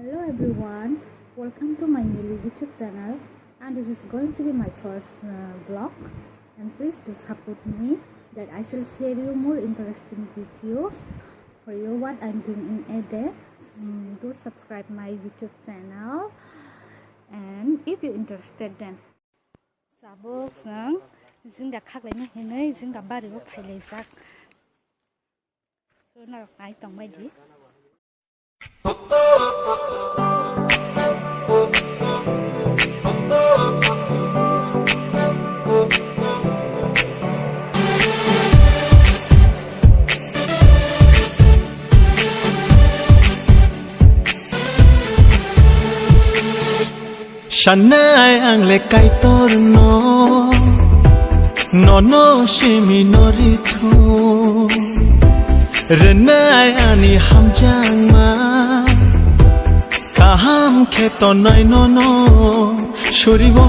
Hello everyone, welcome to my new YouTube channel, and this is going to be my first vlog, and please do support me that I shall share you more interesting videos for you what I'm doing in a day. Do subscribe my YouTube channel, and if you're interested then जों दा खागलायनो हेनै जों दा बारियाव खायलायजाक so ना गाय दं बायदि Shanai angle kaitor no shimi noritu renai ani hamjang ma kaham kheto nai no shoribo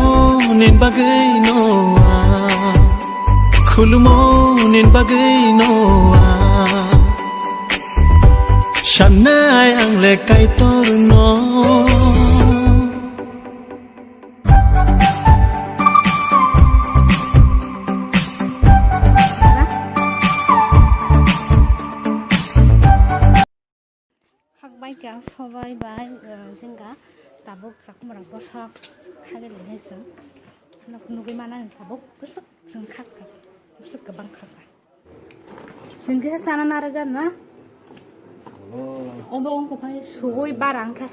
nin bagai no khulumo nin bagai no Shanai angle kaitor no Baiklah, sawai bai sehingga tabuk sakumurang bosak kagak leh seng, nak nugi mana tabuk besok seng kagak, besok kebang kagak. Sehingga sana naraga na, obong ko pai sugoi barang ke.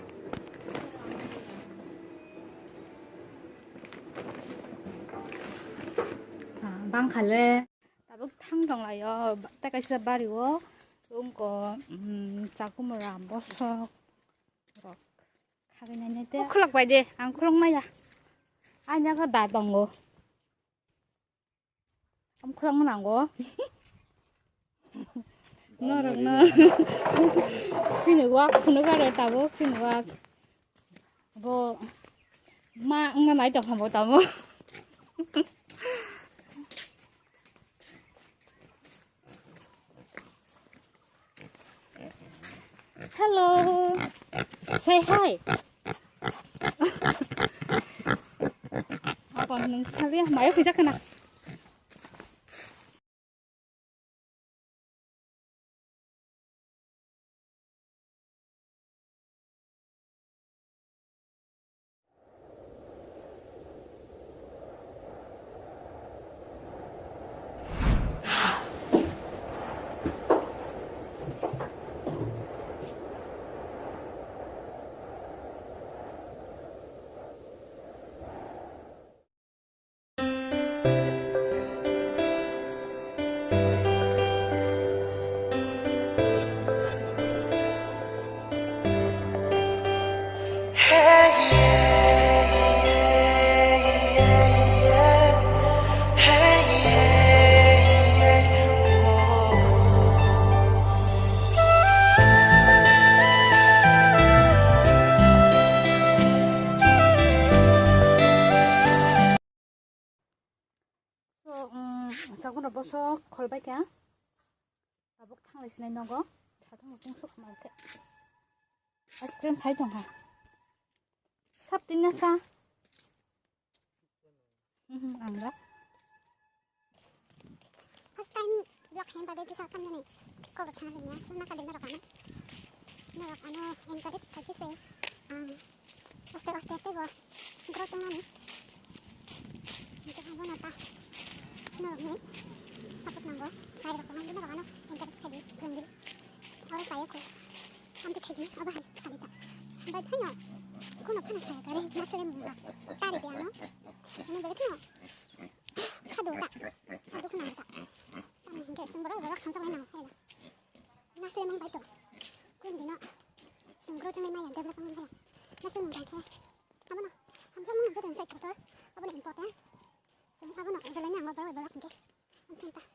Bang kale, tabuk thang dong lah yo, tak kasih bariwo. Ko sakumurang bosak rok kagak nanya deh. Kulak bayi, ang kulak maya. Anya ka datang go. Am kulak mana go? Norok na. Sini gua kuno kare tabu, sini gua. Bo ma nggak naik tak kamu tamu. Hello, say hi. Apa nung sabi? Mayo kita kena. Sakumurang bosak kolbai kah? Tabuk thang lagi sini nonggo, satu mutung sok market. Es krim pahit dong ha. Sabtin nasa. Angga. First time vlog hen pada kisah kami ni. Kau bercanda ni, mana kalian nak apa? Nak ano encourage kaki saya. Oste tego. Growth na ni. Ito ang nata. Nak ni. Tapos nanggo. Kaya ko man na ano encourage kaki. Grindil. Or kaya ko. Ambil kaki. Abahan salita. Baik hanya. Kuno panas saya kare. Masih mula. Cari dia no. Ini balik no. Kado tak. Kado kena tak. Enggak sembroh berak sampai mana saya. Masih memang baik tu. Kun dina. Sembroh tu memang yang develop memang saya. Masih memang baik. Apa no? Hamzah memang jadi saya kotor. Apa ni important? Apa no? Jalannya nggak bawa berak enggak. Entah.